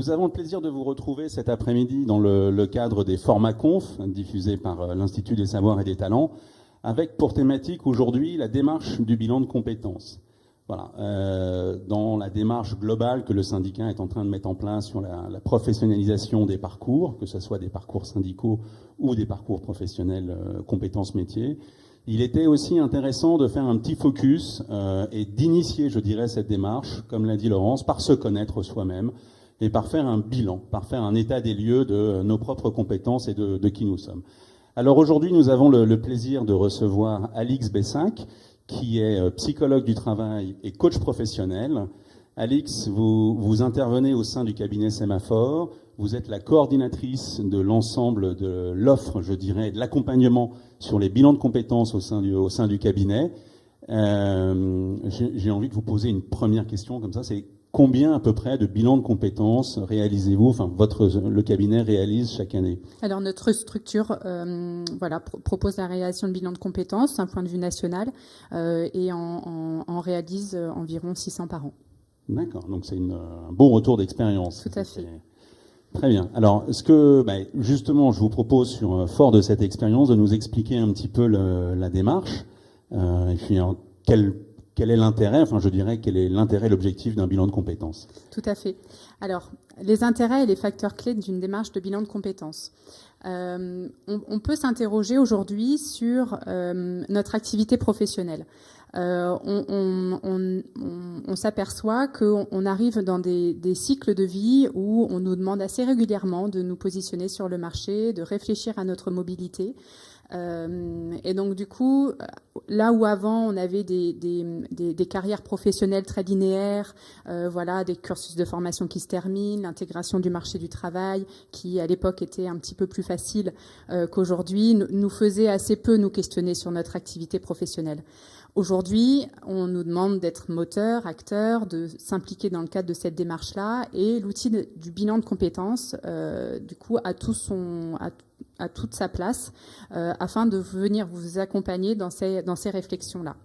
Nous avons le plaisir de vous retrouver cet après-midi dans le cadre des formats conf diffusés par l'Institut des Savoirs et des Talents, avec pour thématique aujourd'hui la démarche du bilan de compétences. Voilà, dans la démarche globale que le syndicat est en train de mettre en place sur la professionnalisation des parcours, que ce soit des parcours syndicaux ou des parcours professionnels compétences métiers, il était aussi intéressant de faire un petit focus et d'initier, je dirais, cette démarche, comme l'a dit Laurence, par se connaître soi-même et par faire un bilan, par faire un état des lieux de nos propres compétences et de qui nous sommes. Alors aujourd'hui, nous avons le plaisir de recevoir Alix Bessinck, qui est psychologue du travail et coach professionnel. Alix, vous intervenez au sein du cabinet Sémaphore. Vous êtes la coordinatrice de l'ensemble de l'offre, je dirais, de l'accompagnement sur les bilans de compétences au sein du cabinet. J'ai envie de vous poser une première question comme ça, c'est combien à peu près de bilans de compétences réalisez-vous, enfin le cabinet réalise chaque année? Alors notre structure propose la réalisation de bilans de compétences d'un point de vue national et en réalise environ 600 par an. D'accord, donc c'est un bon retour d'expérience. Tout à fait. Très bien. Alors, justement, je vous propose, fort de cette expérience, de nous expliquer un petit peu la démarche, et puis quel est l'intérêt, enfin je dirais, quel est l'intérêt, l'objectif d'un bilan de compétences. Tout à fait. Alors, les intérêts et les facteurs clés d'une démarche de bilan de compétences. On peut s'interroger aujourd'hui sur notre activité professionnelle. On s'aperçoit qu'on arrive dans des cycles de vie où on nous demande assez régulièrement de nous positionner sur le marché, de réfléchir à notre mobilité. Et donc du coup, là où avant on avait des carrières professionnelles très linéaires, des cursus de formation qui se terminent, l'intégration du marché du travail qui à l'époque était un petit peu plus facile qu'aujourd'hui, nous faisait assez peu nous questionner sur notre activité professionnelle. Aujourd'hui, on nous demande d'être moteur, acteur, de s'impliquer dans le cadre de cette démarche-là, et l'outil du bilan de compétences, du coup, a toute sa place afin de venir vous accompagner dans ces réflexions-là.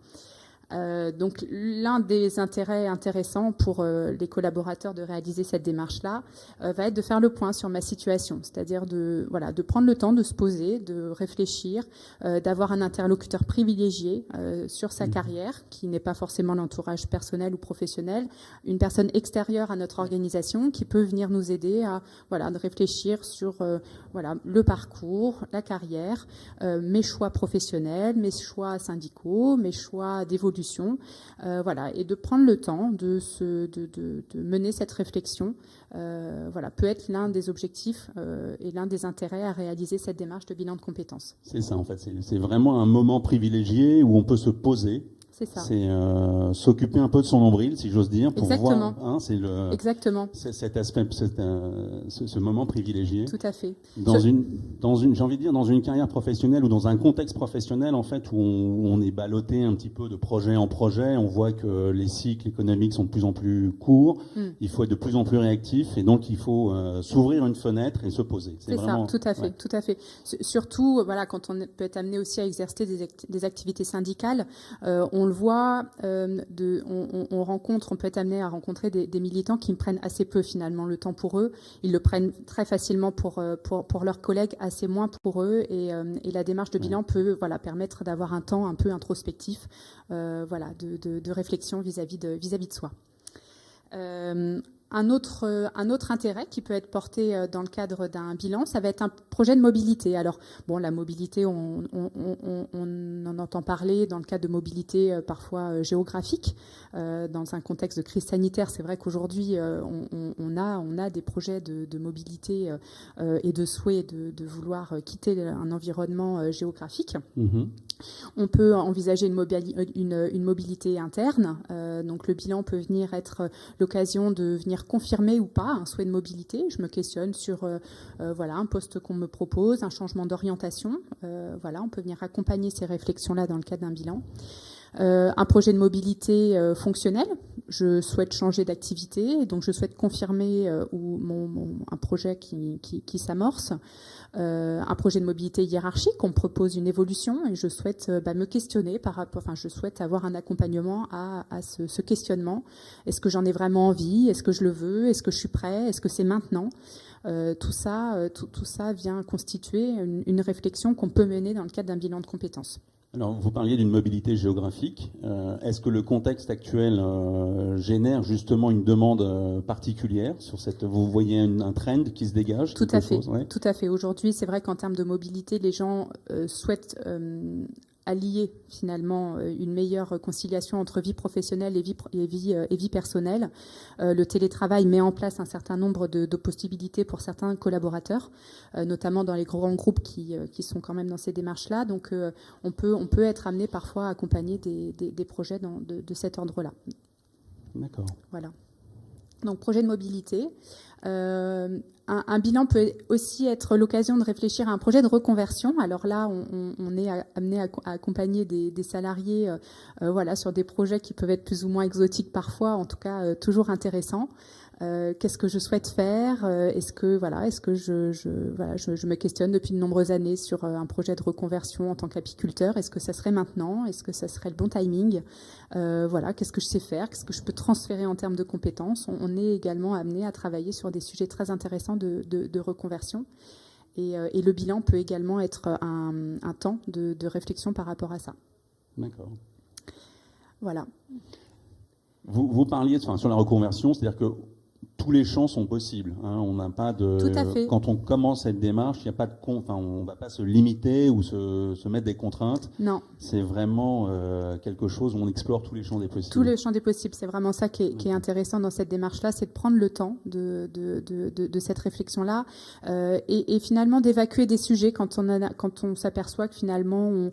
Donc l'un des intérêts intéressants pour les collaborateurs de réaliser cette démarche-là va être de faire le point sur ma situation, c'est-à-dire de prendre le temps de se poser, de réfléchir, d'avoir un interlocuteur privilégié sur sa carrière, qui n'est pas forcément l'entourage personnel ou professionnel, une personne extérieure à notre organisation qui peut venir nous aider à de réfléchir sur le parcours, la carrière, mes choix professionnels, mes choix syndicaux, mes choix d'évolution. Et de prendre le temps de mener cette réflexion peut être l'un des objectifs et l'un des intérêts à réaliser cette démarche de bilan de compétences. C'est ça en fait, c'est vraiment un moment privilégié où on peut se poser. C'est ça. C'est s'occuper un peu de son nombril, si j'ose dire, pour Exactement. voir. Exactement. Cet aspect, ce moment privilégié. Tout à fait. J'ai envie de dire, dans une carrière professionnelle ou dans un contexte professionnel, en fait, où on est ballotté un petit peu de projet en projet, on voit que les cycles économiques sont de plus en plus courts. Il faut être de plus en plus réactif, et donc il faut s'ouvrir une fenêtre et se poser. C'est vraiment, ça, tout à fait, tout à fait. Surtout, quand on peut être amené aussi à exercer des activités syndicales, on le voit, on peut être amené à rencontrer des militants qui prennent assez peu finalement le temps pour eux. Ils le prennent très facilement pour leurs collègues, assez moins pour eux. Et la démarche de bilan peut permettre d'avoir un temps un peu introspectif, de réflexion vis-à-vis de soi. Un autre intérêt qui peut être porté dans le cadre d'un bilan, ça va être un projet de mobilité. Alors, la mobilité, on en entend parler dans le cadre de mobilité parfois géographique. Dans un contexte de crise sanitaire, c'est vrai qu'aujourd'hui, on a des projets de mobilité et de souhait de vouloir quitter un environnement géographique. On peut envisager une mobilité interne. Donc, le bilan peut venir être l'occasion de venir confirmer ou pas un souhait de mobilité. Je me questionne sur un poste qu'on me propose, un changement d'orientation. On peut venir accompagner ces réflexions-là dans le cadre d'un bilan. Un projet de mobilité fonctionnelle. Je souhaite changer d'activité, donc je souhaite confirmer un projet qui s'amorce. Un projet de mobilité hiérarchique, on me propose une évolution et je souhaite me questionner je souhaite avoir un accompagnement à ce questionnement. Est-ce que j'en ai vraiment envie? Est-ce que je le veux? Est-ce que je suis prêt? Est-ce que c'est maintenant? Tout ça vient constituer une réflexion qu'on peut mener dans le cadre d'un bilan de compétences. Alors, vous parliez d'une mobilité géographique. Est-ce que le contexte actuel génère justement une demande particulière sur cette? Vous voyez un trend qui se dégage? Tout à fait. Ouais. Tout à fait. Aujourd'hui, c'est vrai qu'en termes de mobilité, les gens souhaitent allier finalement une meilleure conciliation entre vie professionnelle et vie personnelle. Le télétravail met en place un certain nombre de possibilités pour certains collaborateurs, notamment dans les grands groupes qui sont quand même dans ces démarches-là. Donc on peut être amené parfois à accompagner des projets de cet ordre-là. D'accord. Voilà. Donc projet de mobilité. Un bilan peut aussi être l'occasion de réfléchir à un projet de reconversion. Alors là, on est amené à accompagner des salariés sur des projets qui peuvent être plus ou moins exotiques parfois, en tout cas toujours intéressants. Qu'est-ce que je souhaite faire? Est-ce que je me questionne depuis de nombreuses années sur un projet de reconversion en tant qu'apiculteur? Est-ce que ça serait maintenant? Est-ce que ça serait le bon timing? Qu'est-ce que je sais faire? Qu'est-ce que je peux transférer en termes de compétences? On est également amené à travailler sur des sujets très intéressants de reconversion. Et le bilan peut également être un temps de réflexion par rapport à ça. D'accord. Voilà. Vous parliez sur la reconversion, c'est-à-dire que tous les champs sont possibles. On n'a pas de. Tout à fait. Quand on commence cette démarche, il n'y a pas de on ne va pas se limiter ou se mettre des contraintes. Non. C'est vraiment quelque chose où on explore tous les champs des possibles. Tous les champs des possibles. C'est vraiment ça qui est intéressant dans cette démarche-là, c'est de prendre le temps de cette réflexion-là et finalement d'évacuer des sujets quand on s'aperçoit que finalement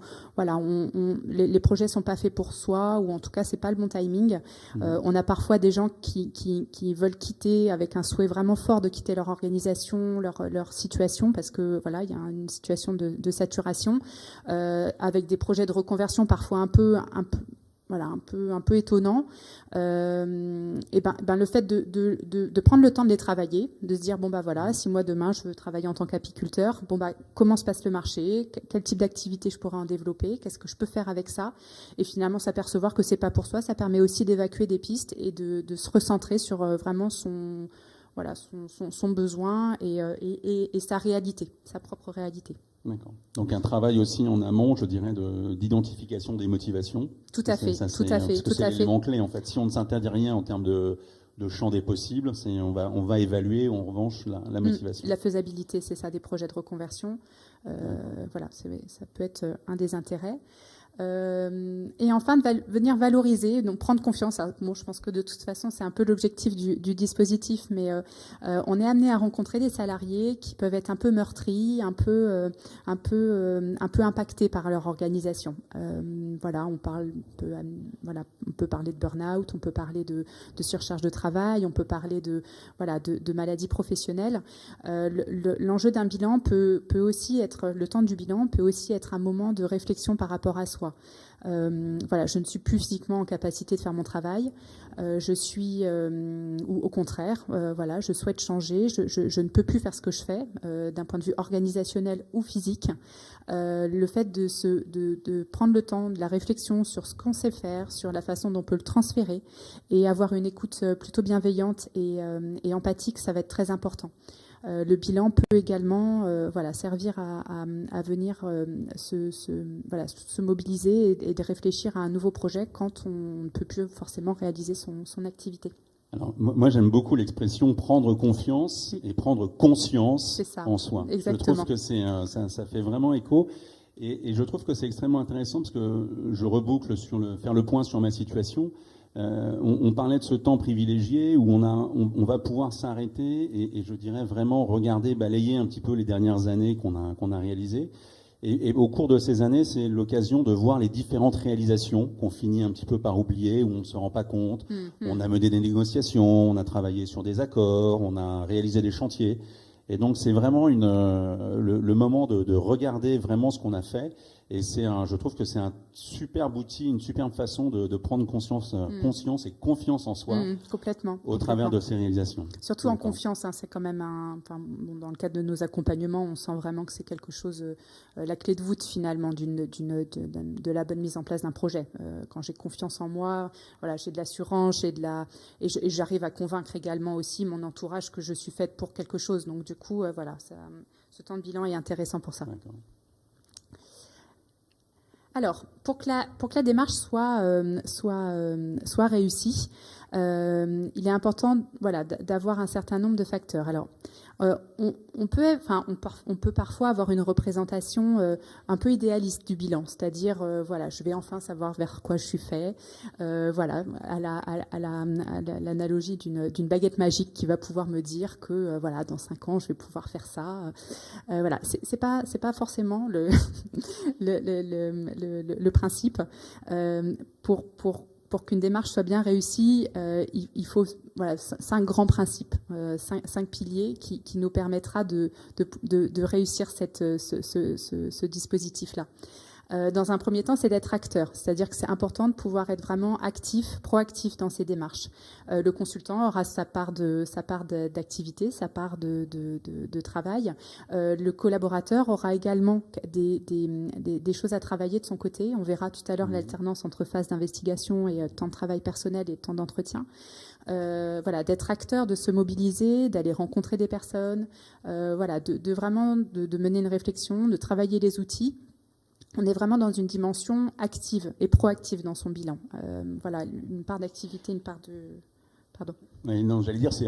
les projets sont pas faits pour soi ou en tout cas c'est pas le bon timing. On a parfois des gens qui veulent quitter avec un souhait vraiment fort de quitter leur organisation, leur situation, parce que il y a une situation de saturation, avec des projets de reconversion parfois un peu étonnants. Le fait de prendre le temps de les travailler, de se dire si moi demain je veux travailler en tant qu'apiculteur, comment se passe le marché, quel type d'activité je pourrais en développer, qu'est-ce que je peux faire avec ça, et finalement s'apercevoir que c'est pas pour soi, ça permet aussi d'évacuer des pistes et de se recentrer sur vraiment son besoin et sa réalité, sa propre réalité. D'accord. Donc un travail aussi en amont, je dirais, d'identification des motivations. Tout à fait, tout à fait. C'est l'élément clé en fait. Si on ne s'interdit rien en termes de champ des possibles, on va évaluer en revanche la motivation. La faisabilité, c'est ça, des projets de reconversion. Ça peut être un des intérêts. Et enfin, de venir valoriser, donc prendre confiance. Je pense que de toute façon, c'est un peu l'objectif du dispositif, mais on est amené à rencontrer des salariés qui peuvent être un peu meurtris, un peu impactés par leur organisation. On peut parler de burn-out, on peut parler de surcharge de travail, on peut parler de maladies professionnelles. L'enjeu d'un bilan peut aussi être, le temps du bilan peut aussi être un moment de réflexion par rapport à soi. Je ne suis plus physiquement en capacité de faire mon travail. Ou au contraire, je souhaite changer. Je ne peux plus faire ce que je fais d'un point de vue organisationnel ou physique. Le fait de prendre le temps de la réflexion sur ce qu'on sait faire, sur la façon dont on peut le transférer et avoir une écoute plutôt bienveillante et empathique, ça va être très important. Le bilan peut également servir à venir se mobiliser et de réfléchir à un nouveau projet quand on ne peut plus forcément réaliser son activité. Alors, moi, j'aime beaucoup l'expression prendre confiance et prendre conscience en soi. Exactement. Je trouve que ça fait vraiment écho. Et je trouve que c'est extrêmement intéressant parce que je reboucle faire le point sur ma situation. On parlait de ce temps privilégié où on va pouvoir s'arrêter et je dirais vraiment regarder, balayer un petit peu les dernières années qu'on a réalisées. Et au cours de ces années, c'est l'occasion de voir les différentes réalisations qu'on finit un petit peu par oublier, où on ne se rend pas compte. On a mené des négociations, on a travaillé sur des accords, on a réalisé des chantiers. Et donc c'est vraiment le moment de regarder vraiment ce qu'on a fait Et je trouve que c'est un superbe outil, une superbe façon de prendre conscience et confiance en soi complètement, au travers de ces réalisations. Surtout en confiance, c'est quand même dans le cadre de nos accompagnements, on sent vraiment que c'est quelque chose, la clé de voûte finalement de la bonne mise en place d'un projet. Quand j'ai confiance en moi, voilà, j'ai de l'assurance, et j'arrive à convaincre également aussi mon entourage que je suis faite pour quelque chose. Donc du coup, voilà, ce temps de bilan est intéressant pour ça. D'accord. Alors, pour que la démarche soit réussie, il est important, voilà, d'avoir un certain nombre de facteurs. Alors, on peut parfois avoir une représentation un peu idéaliste du bilan, c'est-à-dire, voilà, je vais enfin savoir vers quoi je suis fait, voilà, à l'analogie d'une baguette magique qui va pouvoir me dire que, voilà, dans 5 ans, je vais pouvoir faire ça. Voilà, c'est pas forcément le principe. Pour qu'une démarche soit bien réussie, il faut 5 grands principes, 5 piliers qui nous permettra de réussir ce dispositif-là. Dans un premier temps, c'est d'être acteur, c'est-à-dire que c'est important de pouvoir être vraiment actif, proactif dans ces démarches. Le consultant aura sa part d'activité, sa part de travail. Le collaborateur aura également des choses à travailler de son côté. On verra tout à l'heure l'alternance entre phase d'investigation et temps de travail personnel et temps d'entretien. Voilà, d'être acteur, de se mobiliser, d'aller rencontrer des personnes, voilà, vraiment mener une réflexion, de travailler les outils. On est vraiment dans une dimension active et proactive dans son bilan. Voilà, une part d'activité, une part de... Pardon. Oui, non, j'allais dire, c'est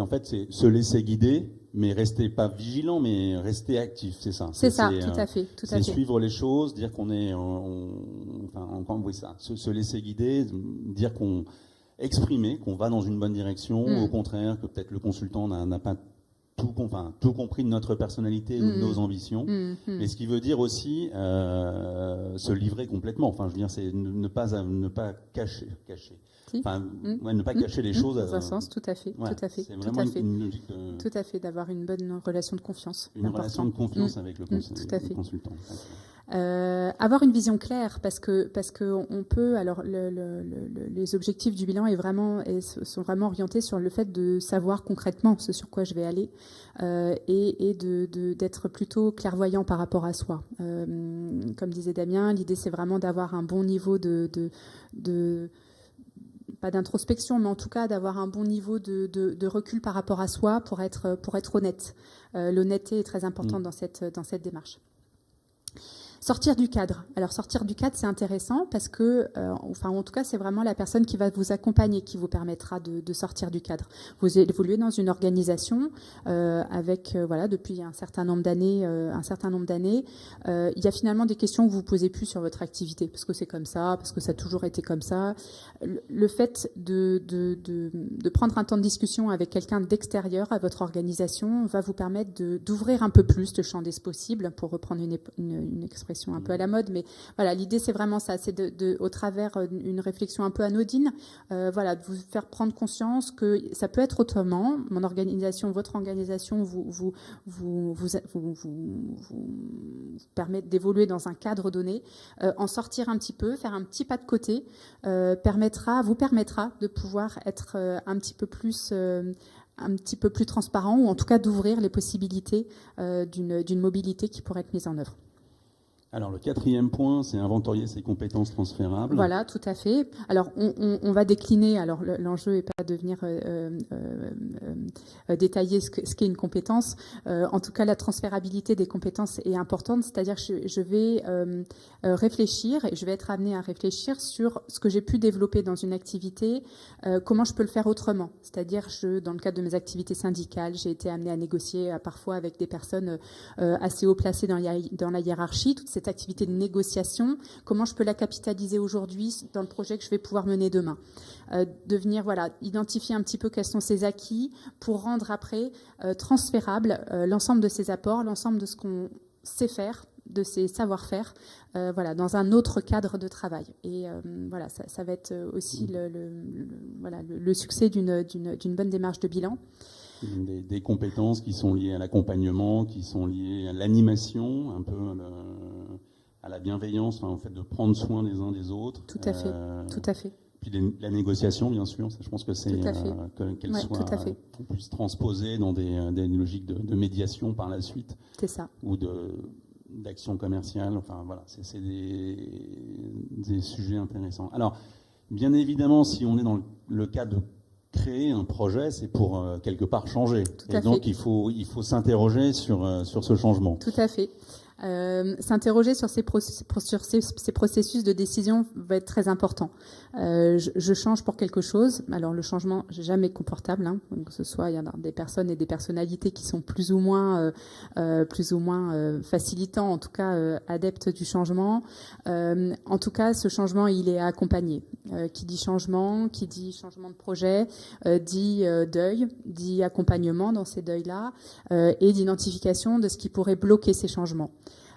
se laisser guider, mais rester pas vigilant, mais rester actif, c'est ça. C'est ça, tout à fait. C'est suivre les choses, dire qu'on est... oui, ça. Se laisser guider, dire exprimer qu'on va dans une bonne direction, au contraire, que peut-être le consultant n'a pas tout compris de notre personnalité ou de nos ambitions, mais ce qui veut dire aussi se livrer complètement. Enfin, je veux dire, c'est ne pas cacher. Enfin, ne pas cacher les choses. Dans un sens, tout à fait. C'est vraiment une logique tout à fait, d'avoir une bonne relation de confiance. Une relation de confiance avec le consultant. Avoir une vision claire, parce que on peut. Alors, les objectifs du bilan sont vraiment orientés sur le fait de savoir concrètement ce sur quoi je vais aller et d'être plutôt clairvoyant par rapport à soi. Comme disait Damien, l'idée c'est vraiment d'avoir un bon niveau pas d'introspection, mais en tout cas d'avoir un bon niveau de recul par rapport à soi pour être honnête. L'honnêteté est très importante dans cette démarche. Sortir du cadre. Alors sortir du cadre, c'est intéressant parce que, en tout cas, c'est vraiment la personne qui va vous accompagner qui vous permettra de sortir du cadre. Vous évoluez dans une organisation avec, depuis un certain nombre d'années, il y a finalement des questions que vous posez plus sur votre activité parce que c'est comme ça, parce que ça a toujours été comme ça. Le fait de prendre un temps de discussion avec quelqu'un d'extérieur à votre organisation va vous permettre d'ouvrir un peu plus le champ des possibles, pour reprendre une expression un peu à la mode, mais voilà, l'idée c'est vraiment ça, c'est au travers une réflexion un peu anodine, de vous faire prendre conscience que ça peut être autrement. Mon organisation, votre organisation vous permet d'évoluer dans un cadre donné, en sortir un petit peu, faire un petit pas de côté, vous permettra de pouvoir être un petit peu plus transparent, ou en tout cas d'ouvrir les possibilités d'une mobilité qui pourrait être mise en œuvre. Alors, le 4e point, c'est inventorier ses compétences transférables. Voilà, tout à fait. Alors, on va décliner. Alors, l'enjeu n'est pas de venir détailler ce qu'est une compétence. En tout cas, la transférabilité des compétences est importante. C'est-à-dire que je vais réfléchir, et je vais être amenée à réfléchir sur ce que j'ai pu développer dans une activité, comment je peux le faire autrement. C'est-à-dire, dans le cadre de mes activités syndicales, j'ai été amenée à négocier parfois avec des personnes assez haut placées dans la hiérarchie. Toute cette activité de négociation, comment je peux la capitaliser aujourd'hui dans le projet que je vais pouvoir mener demain. De venir identifier un petit peu quels sont ces acquis pour rendre après transférable l'ensemble de ces apports, l'ensemble de ce qu'on sait faire, de ces savoir-faire, dans un autre cadre de travail. Et ça va être aussi le succès d'une bonne démarche de bilan. Des compétences qui sont liées à l'accompagnement, qui sont liées à l'animation, un peu à la bienveillance, enfin, au fait de prendre soin des uns des autres. Tout à fait, tout à fait. Puis la négociation, bien sûr, ça, je pense que c'est qu'elle soit, qu'on puisse transposer dans des logiques de médiation par la suite. C'est ça. Ou d'action commerciale. Enfin voilà, c'est des sujets intéressants. Alors, bien évidemment, si on est dans le cas de créer un projet, c'est pour quelque part changer. Et donc il faut s'interroger sur ce changement. Tout à fait. S'interroger sur ces processus de décision va être très important. Je change pour quelque chose. Alors le changement n'est jamais confortable, hein, que ce soit il y a des personnes et des personnalités qui sont plus ou moins facilitants, en tout cas adeptes du changement. En tout cas, ce changement il est accompagné. Qui dit changement de projet, dit deuil, dit accompagnement dans ces deuils-là et d'identification de ce qui pourrait bloquer ces changements.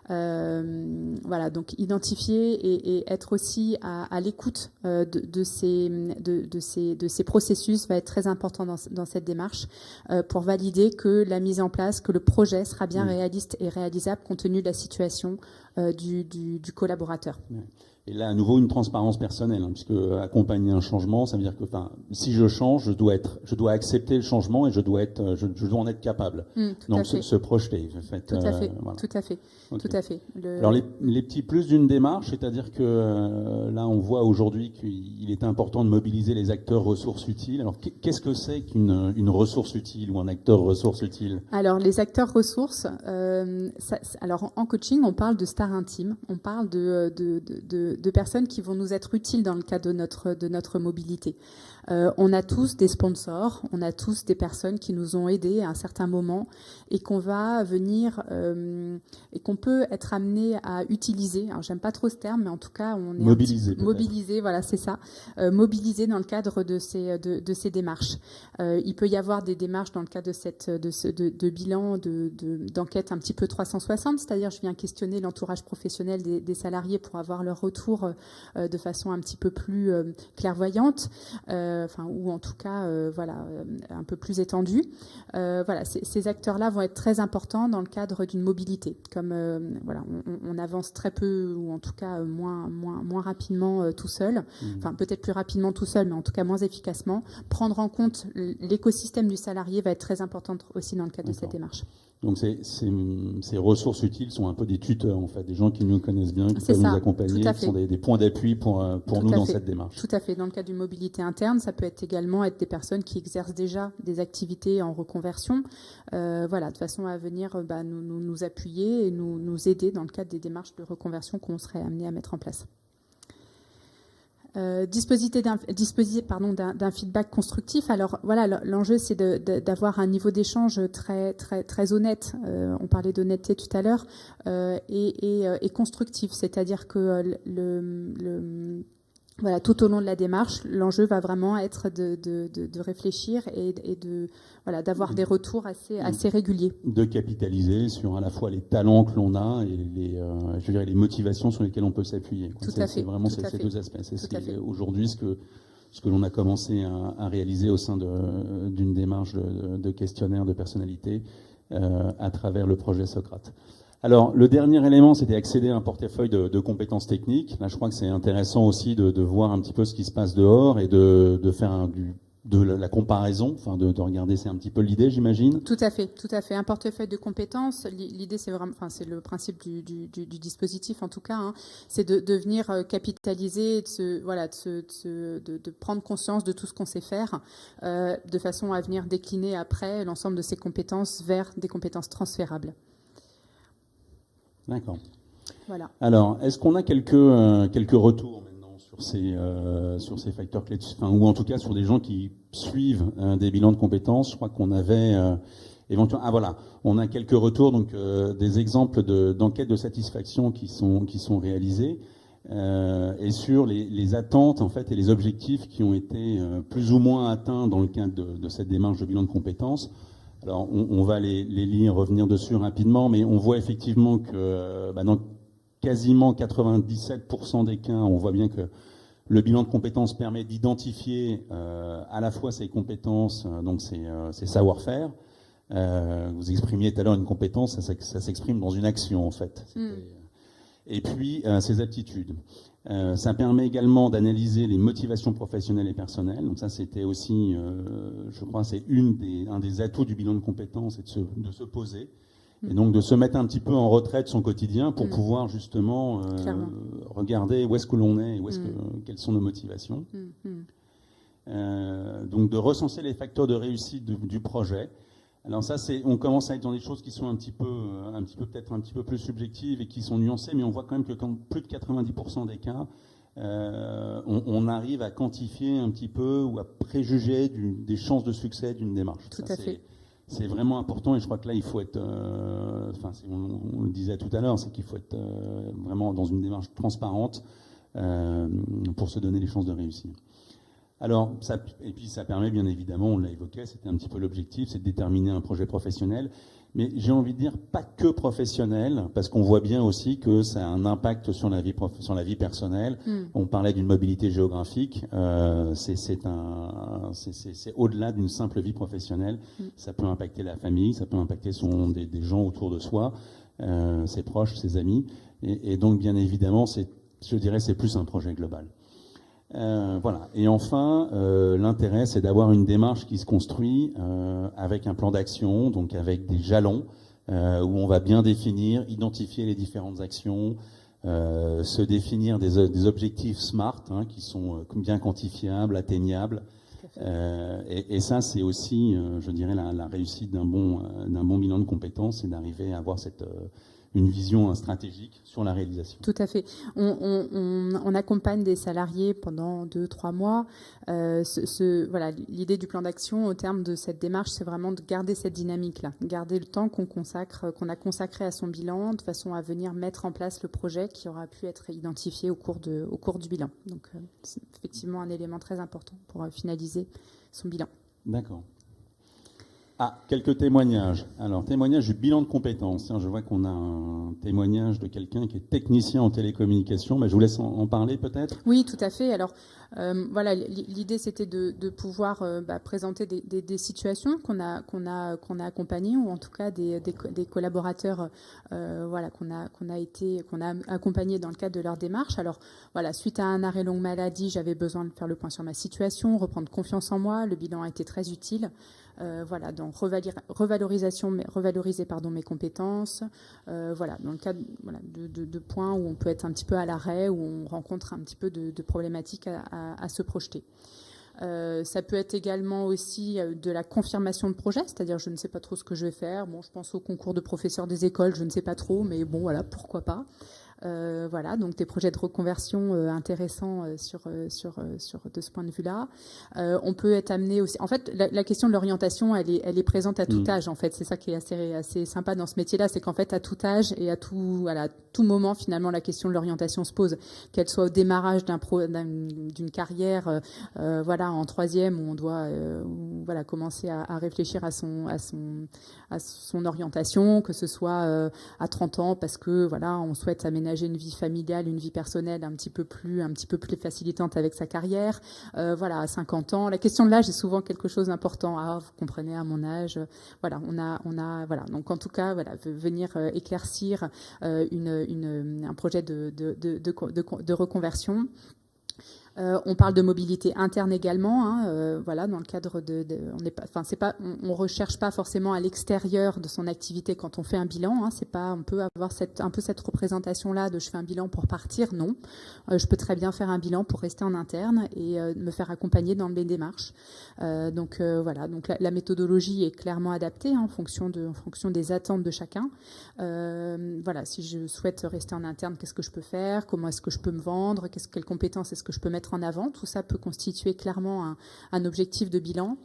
Voilà, donc identifier et être aussi à l'écoute de ces processus va être très important dans cette démarche pour valider que la mise en place, que le projet sera bien réaliste et réalisable compte tenu de la situation du collaborateur. Ouais. Et là, à nouveau, une transparence personnelle, hein, puisque accompagner un changement, ça veut dire que, si je change, je dois accepter le changement et je dois en être capable. Donc, se projeter, en fait. Tout à fait. Voilà. Tout à fait. Okay. Tout à fait. Alors, les petits plus d'une démarche, c'est-à-dire que là, on voit aujourd'hui qu'il est important de mobiliser les acteurs ressources utiles. Alors, qu'est-ce que c'est qu'une ressource utile ou un acteur ressource utile? Alors, les acteurs ressources, alors en coaching, on parle de stars intimes, on parle de personnes qui vont nous être utiles dans le cadre de notre mobilité. On a tous des sponsors, on a tous des personnes qui nous ont aidés à un certain moment et qu'on va venir et qu'on peut être amené à utiliser. Alors j'aime pas trop ce terme, mais en tout cas on est mobilisé, voilà, c'est ça, mobilisé dans le cadre de ces démarches. Il peut y avoir des démarches dans le cadre de bilan, d'enquête un petit peu 360, c'est-à-dire je viens questionner l'entourage professionnel des salariés pour avoir leur retour de façon un petit peu plus clairvoyante. Ou en tout cas un peu plus étendu. Voilà, ces acteurs-là vont être très importants dans le cadre d'une mobilité. Comme on avance très peu ou en tout cas moins rapidement tout seul. Enfin peut-être plus rapidement tout seul, mais en tout cas moins efficacement. Prendre en compte l'écosystème du salarié va être très important aussi dans le cadre de cette démarche. Donc ces ressources utiles sont un peu des tuteurs, en fait, des gens qui nous connaissent bien, qui peuvent nous accompagner, qui sont des points d'appui pour nous dans cette démarche. Tout à fait. Dans le cadre d'une mobilité interne, ça peut également être des personnes qui exercent déjà des activités en reconversion, de façon à venir nous appuyer et nous aider dans le cadre des démarches de reconversion qu'on serait amené à mettre en place. Disposer d'un feedback constructif. Alors voilà, l'enjeu c'est d'avoir un niveau d'échange très très très honnête. On parlait d'honnêteté tout à l'heure et constructif, c'est-à-dire que tout au long de la démarche, l'enjeu va vraiment être de réfléchir et d'avoir des retours assez réguliers. De capitaliser sur à la fois les talents que l'on a et les motivations sur lesquelles on peut s'appuyer. C'est vraiment ces deux aspects. C'est aujourd'hui ce que l'on a commencé à réaliser au sein d'une démarche de questionnaire de personnalité à travers le projet Socrate. Alors, le dernier élément, c'était accéder à un portefeuille de compétences techniques. Là, je crois que c'est intéressant aussi de voir un petit peu ce qui se passe dehors et de faire de la comparaison, de regarder, c'est un petit peu l'idée, j'imagine. Tout à fait. Un portefeuille de compétences. L'idée, c'est vraiment, c'est le principe du dispositif en tout cas, hein, c'est de venir capitaliser, de prendre conscience de tout ce qu'on sait faire, de façon à venir décliner après l'ensemble de ces compétences vers des compétences transférables. D'accord. Voilà. Alors, est-ce qu'on a quelques retours maintenant sur ces facteurs clés, ou en tout cas sur des gens qui suivent des bilans de compétences? Je crois qu'on avait éventuellement. On a quelques retours, donc des exemples d'enquêtes de satisfaction qui sont réalisées et sur les attentes en fait et les objectifs qui ont été plus ou moins atteints dans le cadre de cette démarche de bilan de compétences. Alors, on va les lire, revenir dessus rapidement, mais on voit effectivement que dans quasiment 97% des cas, on voit bien que le bilan de compétences permet d'identifier à la fois ses compétences, donc ses savoir-faire. Vous exprimiez tout à l'heure une compétence, ça s'exprime dans une action en fait. et puis ses aptitudes. Ça permet également d'analyser les motivations professionnelles et personnelles. Donc ça, c'était aussi, je crois, c'est un des atouts du bilan de compétences, c'est de se poser et donc de se mettre un petit peu en retrait de son quotidien pour pouvoir justement regarder où est-ce que l'on est et quelles sont nos motivations. Donc de recenser les facteurs de réussite du projet. Alors ça, on commence à être dans des choses qui sont peut-être un petit peu plus subjectives et qui sont nuancées, mais on voit quand même que quand plus de 90% des cas, on arrive à quantifier un petit peu ou à préjuger des chances de succès d'une démarche. Tout à fait. C'est vraiment important et je crois que là, il faut être, on le disait tout à l'heure, c'est qu'il faut être vraiment dans une démarche transparente pour se donner les chances de réussir. Alors, et puis ça permet bien évidemment, on l'a évoqué, c'était un petit peu l'objectif, c'est de déterminer un projet professionnel. Mais j'ai envie de dire pas que professionnel, parce qu'on voit bien aussi que ça a un impact sur la vie personnelle. On parlait d'une mobilité géographique, c'est au-delà d'une simple vie professionnelle. Ça peut impacter la famille, ça peut impacter des gens autour de soi, ses proches, ses amis. Et donc, bien évidemment, je dirais c'est plus un projet global. Voilà. Et enfin, l'intérêt, c'est d'avoir une démarche qui se construit avec un plan d'action, donc avec des jalons, où on va bien définir, identifier les différentes actions, se définir des objectifs SMART, qui sont bien quantifiables, atteignables. Et ça, c'est aussi, je dirais, la réussite d'un bon bilan de compétences, c'est d'arriver à avoir une vision stratégique sur la réalisation. Tout à fait. On accompagne des salariés pendant 2-3 mois. Voilà, l'idée du plan d'action au terme de cette démarche, c'est vraiment de garder cette dynamique-là, garder le temps qu'on a consacré à son bilan, de façon à venir mettre en place le projet qui aura pu être identifié au cours du bilan. Donc, c'est effectivement un élément très important pour finaliser son bilan. D'accord. Quelques témoignages. Alors, témoignage du bilan de compétences. Je vois qu'on a un témoignage de quelqu'un qui est technicien en télécommunication. Je vous laisse en parler peut-être. Oui, tout à fait. Alors, voilà, l'idée c'était de pouvoir présenter des situations qu'on a accompagnées, ou en tout cas des collaborateurs voilà, qu'on a accompagnés dans le cadre de leur démarche. Alors voilà, suite à un arrêt longue maladie, j'avais besoin de faire le point sur ma situation, reprendre confiance en moi. Le bilan a été très utile. Voilà, donc revaloriser mes compétences. Voilà, dans le cadre de points où on peut être un petit peu à l'arrêt, où on rencontre un petit peu de problématiques à se projeter. Ça peut être également aussi de la confirmation de projet, c'est-à-dire je ne sais pas trop ce que je vais faire. Bon, je pense au concours de professeur des écoles, je ne sais pas trop, mais bon, voilà, pourquoi pas. Voilà, donc des projets de reconversion intéressants de ce point de vue-là. On peut être amené aussi. En fait, la question de l'orientation, elle est présente à tout âge. En fait, c'est ça qui est assez sympa dans ce métier-là, c'est qu'en fait, à tout âge et à tout moment, finalement, la question de l'orientation se pose. Qu'elle soit au démarrage d'une carrière, voilà, en troisième, où on doit, commencer à réfléchir à son orientation, que ce soit à 30 ans, parce que voilà, on souhaite aménager une vie familiale, une vie personnelle un petit peu plus facilitante avec sa carrière. Voilà, à 50 ans, la question de l'âge est souvent quelque chose d'important. Vous comprenez, à mon âge, voilà, on a voilà. Donc en tout cas, voilà, venir éclaircir un projet de reconversion. On parle de mobilité interne également, voilà, dans le cadre on recherche pas forcément à l'extérieur de son activité quand on fait un bilan. On peut avoir un peu cette représentation-là de je fais un bilan pour partir. Non, je peux très bien faire un bilan pour rester en interne et me faire accompagner dans mes démarches. Donc voilà, donc la méthodologie est clairement adaptée en fonction des attentes de chacun. Voilà, si je souhaite rester en interne, qu'est-ce que je peux faire? Comment est-ce que je peux me vendre? Quelles compétences est-ce que je peux mettre en avant? Tout ça peut constituer clairement un objectif de bilan.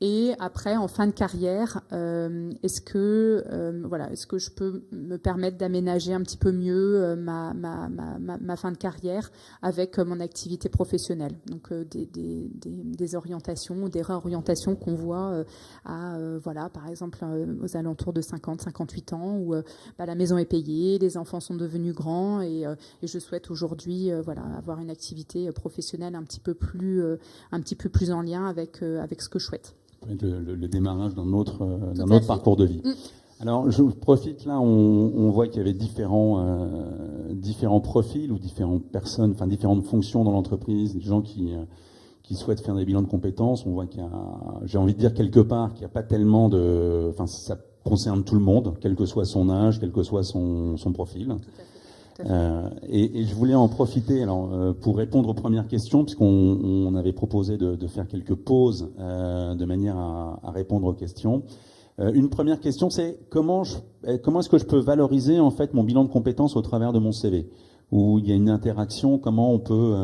Et après, en fin de carrière, est-ce que je peux me permettre d'aménager un petit peu mieux ma fin de carrière avec mon activité professionnelle? Donc des orientations, des réorientations qu'on voit voilà, par exemple aux alentours de 50-58 ans, où la maison est payée, les enfants sont devenus grands et je souhaite aujourd'hui voilà, avoir une activité professionnelle un petit peu plus en lien avec ce que je souhaite. Le démarrage d'un autre parcours de vie. Alors, je profite là, on voit qu'il y avait différents profils ou différentes personnes, enfin différentes fonctions dans l'entreprise, des gens qui souhaitent faire des bilans de compétences. On voit qu'il y a, j'ai envie de dire quelque part, qu'il n'y a pas tellement de, enfin ça concerne tout le monde, quel que soit son âge, quel que soit son profil. Et je voulais en profiter pour répondre aux premières questions, puisqu'on avait proposé de faire quelques pauses de manière à répondre aux questions. Une première question, c'est comment est-ce que je peux valoriser en fait mon bilan de compétences au travers de mon CV, où il y a une interaction, comment on peut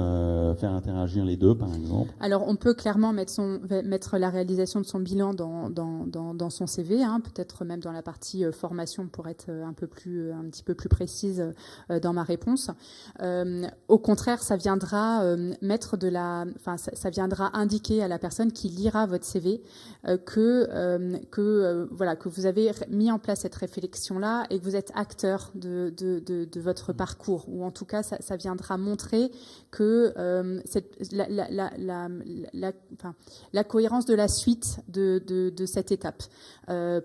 faire interagir les deux, par exemple? Alors, on peut clairement mettre la réalisation de son bilan dans son CV, hein, peut-être même dans la partie formation pour être un petit peu plus précise dans ma réponse. Au contraire, ça viendra ça viendra indiquer à la personne qui lira votre CV que vous avez mis en place cette réflexion-là et que vous êtes acteur de votre parcours, ou en tout cas, ça viendra montrer que la cohérence de la suite de cette étape.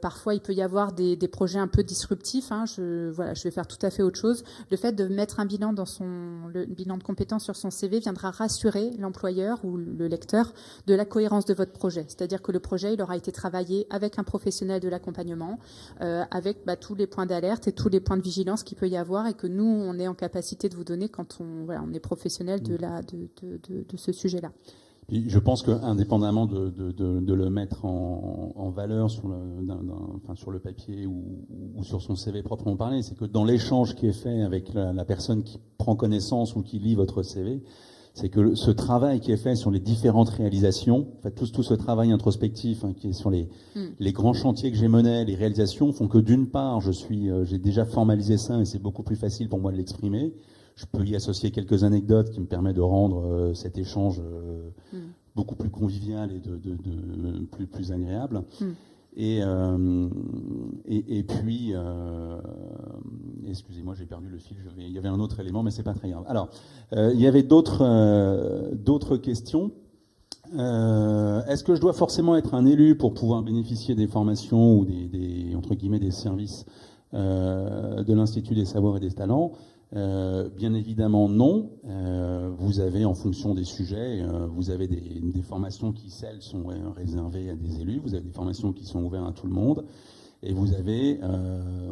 Parfois, il peut y avoir des projets un peu disruptifs. Hein, je vais faire tout à fait autre chose. Le fait de mettre un bilan le bilan de compétences sur son CV viendra rassurer l'employeur ou le lecteur de la cohérence de votre projet. C'est-à-dire que le projet, il aura été travaillé avec un professionnel de l'accompagnement, avec tous les points d'alerte et tous les points de vigilance qu'il peut y avoir, et que nous, on est en capacité de vous donner quand on est professionnel de ce sujet-là. Et je pense qu'indépendamment de le mettre en valeur sur le papier ou sur son CV proprement parlé, c'est que dans l'échange qui est fait avec la personne qui prend connaissance ou qui lit votre CV, c'est que ce travail qui est fait sur les différentes réalisations, en fait, tout ce travail introspectif qui est sur les grands chantiers que j'ai menés, les réalisations font que d'une part, j'ai déjà formalisé ça et c'est beaucoup plus facile pour moi de l'exprimer. Je peux y associer quelques anecdotes qui me permettent de rendre cet échange beaucoup plus convivial et plus agréable. Et puis, excusez-moi, j'ai perdu le fil. Il y avait un autre élément, mais c'est pas très grave. Alors, il y avait d'autres questions. Est-ce que je dois forcément être un élu pour pouvoir bénéficier des formations ou entre guillemets des services de l'Institut des savoirs et des talents? Bien évidemment non. Vous avez, en fonction des sujets, vous avez des formations qui, celles, sont réservées à des élus. Vous avez des formations qui sont ouvertes à tout le monde. Et vous avez,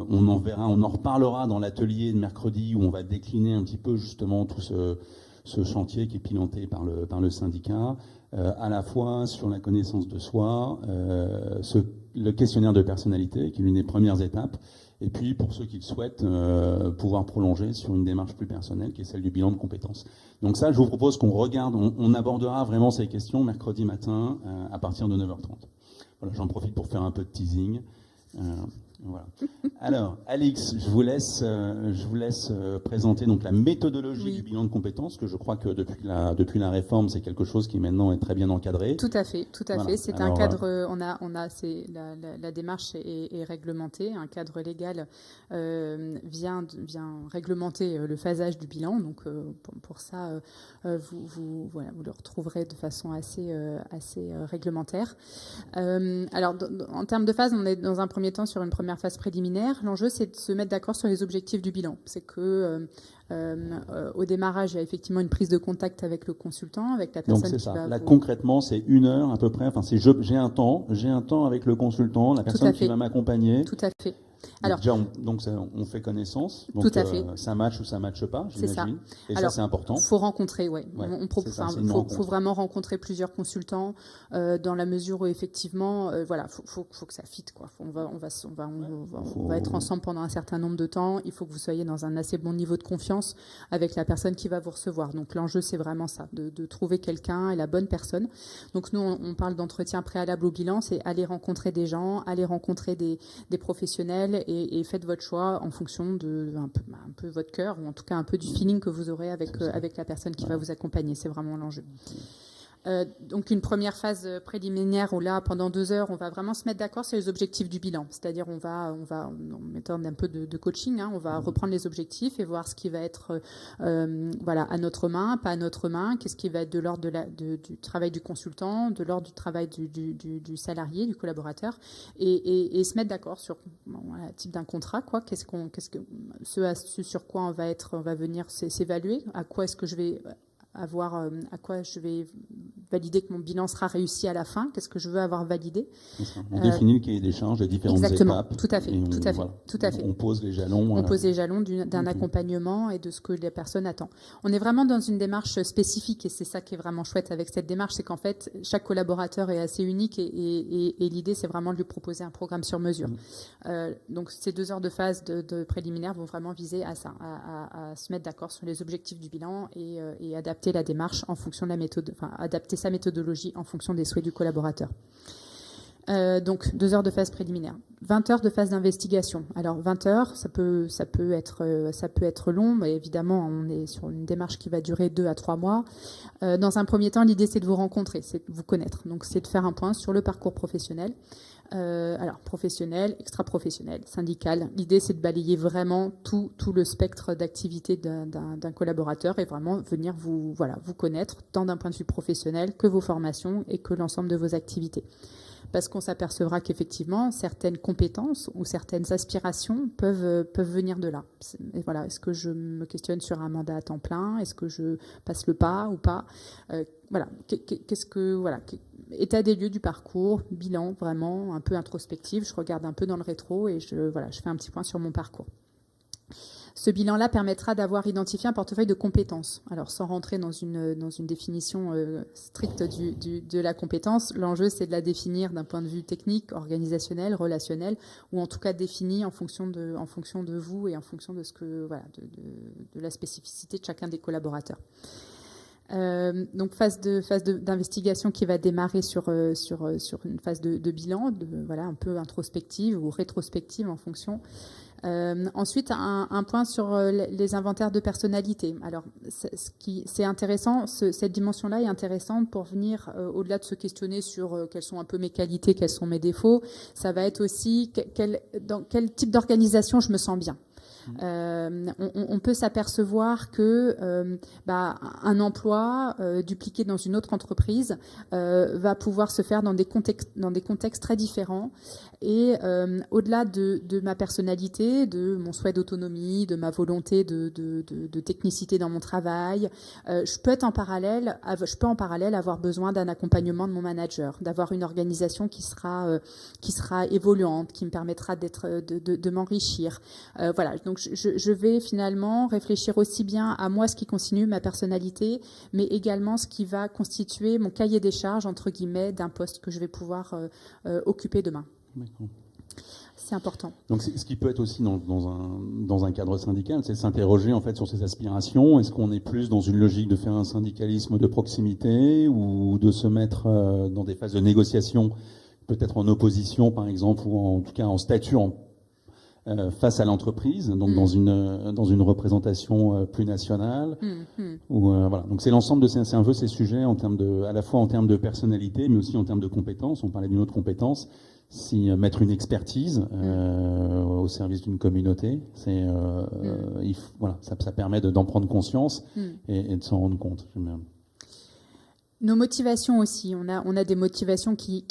on en reparlera dans l'atelier de mercredi où on va décliner un petit peu justement tout ce chantier qui est piloté par le syndicat, à la fois sur la connaissance de soi, le questionnaire de personnalité qui est l'une des premières étapes. Et puis, pour ceux qui le souhaitent, pouvoir prolonger sur une démarche plus personnelle, qui est celle du bilan de compétences. Donc ça, je vous propose qu'on regarde, on abordera vraiment ces questions mercredi matin à partir de 9h30. Voilà, j'en profite pour faire un peu de teasing. Voilà. Alors, Alix, je vous laisse présenter donc la méthodologie du bilan de compétences, que je crois que depuis la réforme, c'est quelque chose qui maintenant est très bien encadré. Tout à fait. C'est un cadre. La démarche est réglementée. Un cadre légal vient réglementer le phasage du bilan. Donc, pour ça, vous le retrouverez de façon assez réglementaire. Alors, en termes de phase, on est dans un premier temps sur une première phase préliminaire. L'enjeu, c'est de se mettre d'accord sur les objectifs du bilan. C'est que au démarrage, il y a effectivement une prise de contact avec le consultant, avec la personne qui va. Là, concrètement, c'est 1 heure à peu près. Enfin, j'ai un temps avec le consultant, la personne qui va m'accompagner. Tout à fait. Alors, déjà, on fait connaissance. Donc, tout à fait. Ça matche ou ça matche pas, j'imagine. C'est ça. Et alors, ça, c'est important. Il faut rencontrer, faut vraiment rencontrer plusieurs consultants dans la mesure où effectivement, faut que ça fitte, quoi. On va être ensemble pendant un certain nombre de temps. Il faut que vous soyez dans un assez bon niveau de confiance avec la personne qui va vous recevoir. Donc l'enjeu, c'est vraiment ça, de trouver quelqu'un et la bonne personne. Donc nous, on parle d'entretien préalable au bilan, c'est aller rencontrer des gens, aller rencontrer des professionnels. Et faites votre choix en fonction de un peu votre cœur, ou en tout cas un peu du feeling que vous aurez avec la personne qui va vous accompagner. C'est vraiment l'enjeu. Donc une première phase préliminaire où là, pendant 2 heures, on va vraiment se mettre d'accord sur les objectifs du bilan. C'est-à-dire on va en méthode un peu de coaching, hein, on va reprendre les objectifs et voir ce qui va être à notre main, pas à notre main, qu'est-ce qui va être de l'ordre du travail du consultant, de l'ordre du travail du salarié, du collaborateur, et se mettre d'accord sur le type d'un contrat, quoi. Ce sur quoi on va venir s'évaluer, à quoi est-ce que je vais à quoi je vais valider que mon bilan sera réussi à la fin, qu'est-ce que je veux avoir validé. On définit le cahier des charges, les différentes étapes. Tout à fait. On pose les jalons. On pose les jalons d'un accompagnement et de ce que la personne attend. On est vraiment dans une démarche spécifique et c'est ça qui est vraiment chouette avec cette démarche, c'est qu'en fait, chaque collaborateur est assez unique et l'idée, c'est vraiment de lui proposer un programme sur mesure. Donc, ces 2 heures de phase de préliminaire vont vraiment viser à ça, à se mettre d'accord sur les objectifs du bilan et adapter la démarche en fonction de la méthode, adapter sa méthodologie en fonction des souhaits du collaborateur. Donc 2 heures de phase préliminaire, 20 heures de phase d'investigation. Alors 20 heures, ça peut être long, mais évidemment on est sur une démarche qui va durer 2 à 3 mois. Dans un premier temps, l'idée c'est de vous rencontrer, c'est de vous connaître. Donc c'est de faire un point sur le parcours professionnel. Alors professionnel, extra-professionnel, syndical. L'idée c'est de balayer vraiment tout le spectre d'activité d'un collaborateur et vraiment venir vous connaître tant d'un point de vue professionnel que vos formations et que l'ensemble de vos activités. Parce qu'on s'apercevra qu'effectivement, certaines compétences ou certaines aspirations peuvent venir de là. Et voilà, est-ce que je me questionne sur un mandat à temps plein? Est-ce que je passe le pas ou pas? État des lieux du parcours, bilan vraiment un peu introspectif. Je regarde un peu dans le rétro et je fais un petit point sur mon parcours. Ce bilan-là permettra d'avoir identifié un portefeuille de compétences. Alors, sans rentrer dans une définition stricte de la compétence, l'enjeu, c'est de la définir d'un point de vue technique, organisationnel, relationnel, ou en tout cas définie en fonction de vous et en fonction de de la spécificité de chacun des collaborateurs. Donc phase d'investigation qui va démarrer sur une phase de bilan, un peu introspective ou rétrospective en fonction. Ensuite, un point sur les inventaires de personnalité. Alors, c'est intéressant, cette dimension-là est intéressante pour venir au-delà de se questionner sur quelles sont un peu mes qualités, quels sont mes défauts. Ça va être aussi dans quel type d'organisation je me sens bien. On peut s'apercevoir que un emploi dupliqué dans une autre entreprise va pouvoir se faire dans des contextes très différents. Et au-delà de ma personnalité, de mon souhait d'autonomie, de ma volonté de technicité dans mon travail, je peux en parallèle avoir besoin d'un accompagnement de mon manager, d'avoir une organisation qui sera évoluante, qui me permettra de m'enrichir. Donc je vais finalement réfléchir aussi bien à moi, ce qui constitue ma personnalité, mais également ce qui va constituer mon cahier des charges, entre guillemets, d'un poste que je vais pouvoir occuper demain. D'accord. C'est important. Donc, ce qui peut être aussi dans un cadre syndical, c'est s'interroger en fait sur ses aspirations. Est-ce qu'on est plus dans une logique de faire un syndicalisme de proximité ou de se mettre dans des phases de négociation, peut-être en opposition par exemple, ou en tout cas en statut face à l'entreprise, donc dans une représentation plus nationale. Donc c'est l'ensemble c'est un peu ces sujets à la fois en termes de personnalité, mais aussi en termes de compétences. On parlait d'une autre compétence. Mettre une expertise au service d'une communauté, ça permet d'en prendre conscience et de s'en rendre compte. Nos motivations aussi, on a des motivations qui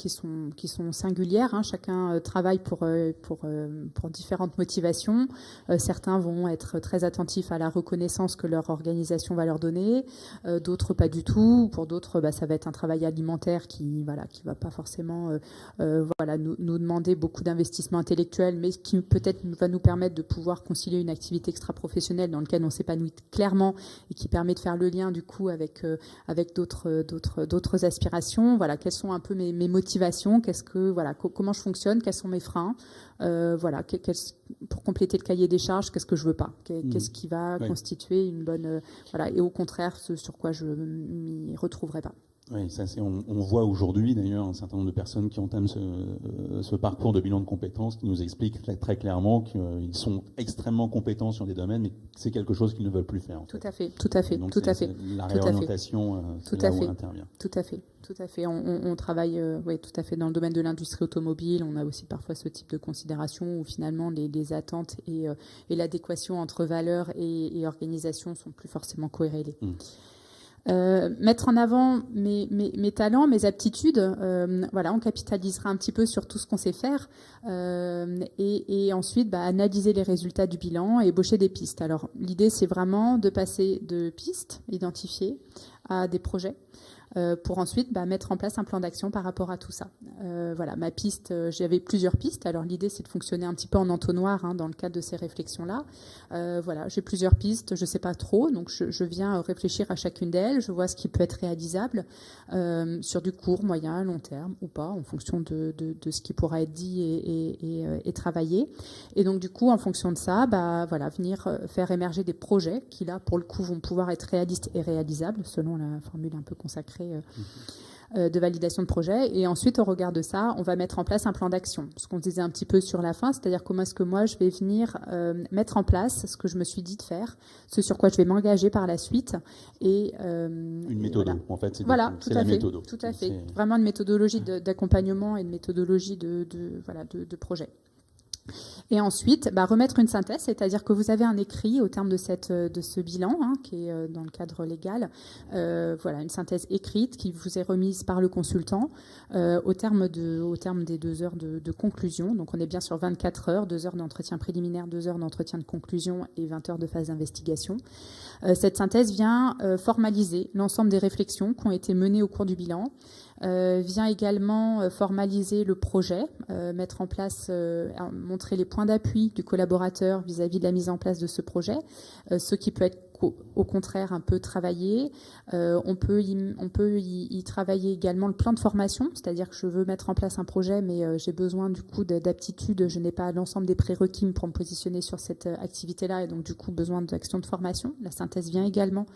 sont singulières, hein. Chacun travaille pour différentes motivations. Certains vont être très attentifs à la reconnaissance que leur organisation va leur donner, d'autres pas du tout. Pour d'autres, ça va être un travail alimentaire qui va pas forcément nous demander beaucoup d'investissement intellectuel, mais qui peut-être va nous permettre de pouvoir concilier une activité extra-professionnelle dans laquelle on s'épanouit clairement et qui permet de faire le lien du coup avec d'autres aspirations. Voilà, quelles sont un peu mes motivations, comment je fonctionne, quels sont mes freins, pour compléter le cahier des charges, qu'est-ce que je veux pas, qu'est-ce qui va constituer une bonne et au contraire ce sur quoi je m'y retrouverai pas. Oui, ça on voit aujourd'hui d'ailleurs un certain nombre de personnes qui entament ce parcours de bilan de compétences qui nous expliquent très clairement qu'ils sont extrêmement compétents sur des domaines, mais c'est quelque chose qu'ils ne veulent plus faire. Tout à fait, tout à fait, donc tout à fait. La réorientation, c'est là où on intervient. Tout à fait, tout à fait. On travaille, oui, tout à fait dans le domaine de l'industrie automobile. On a aussi parfois ce type de considération où finalement les attentes et l'adéquation entre valeurs et organisation sont plus forcément corrélées. Mettre en avant mes talents, mes aptitudes, voilà, on capitalisera un petit peu sur tout ce qu'on sait faire et ensuite analyser les résultats du bilan et ébaucher des pistes. Alors l'idée c'est vraiment de passer de pistes identifiées à des projets pour ensuite mettre en place un plan d'action par rapport à tout ça. Voilà, ma piste, j'avais plusieurs pistes. Alors l'idée, c'est de fonctionner un petit peu en entonnoir dans le cadre de ces réflexions-là. Voilà, j'ai plusieurs pistes, je ne sais pas trop, donc je viens réfléchir à chacune d'elles. Je vois ce qui peut être réalisable sur du court, moyen, long terme ou pas, en fonction de ce qui pourra être dit et travaillé. Et donc du coup, en fonction de ça, voilà, venir faire émerger des projets qui là, pour le coup, vont pouvoir être réalistes et réalisables selon la formule un peu consacrée de validation de projet. Et ensuite, au regard de ça, on va mettre en place un plan d'action. Ce qu'on disait un petit peu sur la fin, c'est-à-dire comment est-ce que moi, je vais venir mettre en place ce que je me suis dit de faire, ce sur quoi je vais m'engager par la suite. Et, une méthode, voilà. En fait. C'est la méthode. Tout à fait. Vraiment une méthodologie d'accompagnement et une méthodologie de projet. Et ensuite, remettre une synthèse, c'est-à-dire que vous avez un écrit au terme de ce bilan, qui est dans le cadre légal, voilà, une synthèse écrite qui vous est remise par le consultant au terme des 2 heures de conclusion. Donc on est bien sur 24 heures, 2 heures d'entretien préliminaire, 2 heures d'entretien de conclusion et 20 heures de phase d'investigation. Cette synthèse vient formaliser l'ensemble des réflexions qui ont été menées au cours du bilan, vient également formaliser le projet, mettre en place, montrer les points d'appui du collaborateur vis-à-vis de la mise en place de ce projet, ce qui peut être au contraire un peu travaillé. On peut y travailler également le plan de formation, c'est-à-dire que je veux mettre en place un projet, mais j'ai besoin du coup d'aptitudes, je n'ai pas l'ensemble des prérequis pour me positionner sur cette activité-là, et donc du coup besoin d'actions de formation. La synthèse vient également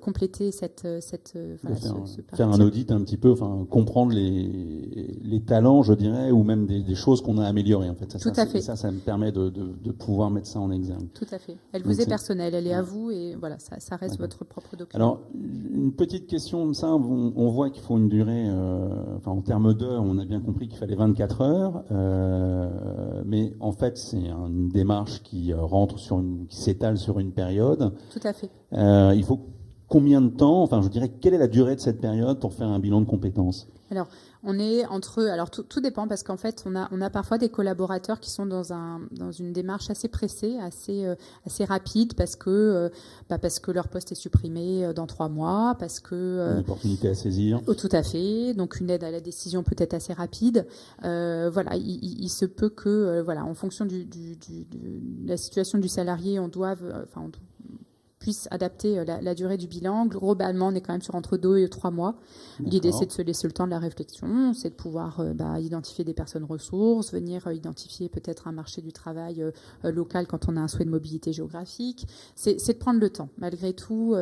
compléter faire un audit un petit peu, enfin comprendre les talents, je dirais, ou même des choses qu'on a améliorées en fait. Ça me permet de pouvoir mettre ça en exergue. Tout à fait. Elle vous est personnelle, elle est à vous. Et voilà, ça reste votre propre document. Alors, une petite question comme ça, on voit qu'il faut une durée, en termes d'heures, on a bien compris qu'il fallait 24 heures, mais en fait, c'est une démarche qui qui s'étale sur une période. Tout à fait. Il faut combien de temps, enfin, je dirais, quelle est la durée de cette période pour faire un bilan de compétences ? Alors, on est alors tout dépend parce qu'en fait, on a parfois des collaborateurs qui sont dans une démarche assez pressée, assez rapide parce que leur poste est supprimé dans 3 mois, parce que une opportunité à saisir. Tout à fait. Donc une aide à la décision peut être assez rapide. Voilà, il se peut que voilà, en fonction de la situation du salarié, on puisse adapter la durée du bilan. Globalement, on est quand même sur entre 2 et 3 mois. L'idée, c'est de se laisser le temps de la réflexion, c'est de pouvoir identifier des personnes ressources, venir identifier peut-être un marché du travail local quand on a un souhait de mobilité géographique. C'est de prendre le temps. Malgré tout,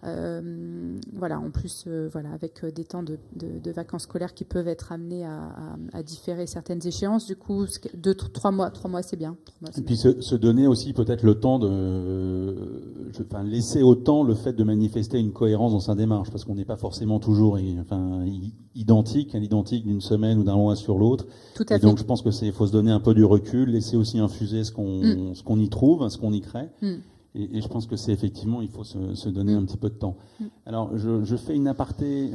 voilà, en plus, voilà, avec des temps de vacances scolaires qui peuvent être amenés à différer certaines échéances, du coup, 3 mois, c'est bien. Et puis se donner aussi peut-être le temps laisser autant le fait de manifester une cohérence dans sa démarche, parce qu'on n'est pas forcément toujours identique, à l'identique d'une semaine ou d'un mois sur l'autre. Tout à fait. Donc je pense que faut se donner un peu du recul, laisser aussi infuser ce qu'on y trouve, ce qu'on y crée. Et je pense que c'est effectivement, il faut se donner un petit peu de temps. Alors, je fais une aparté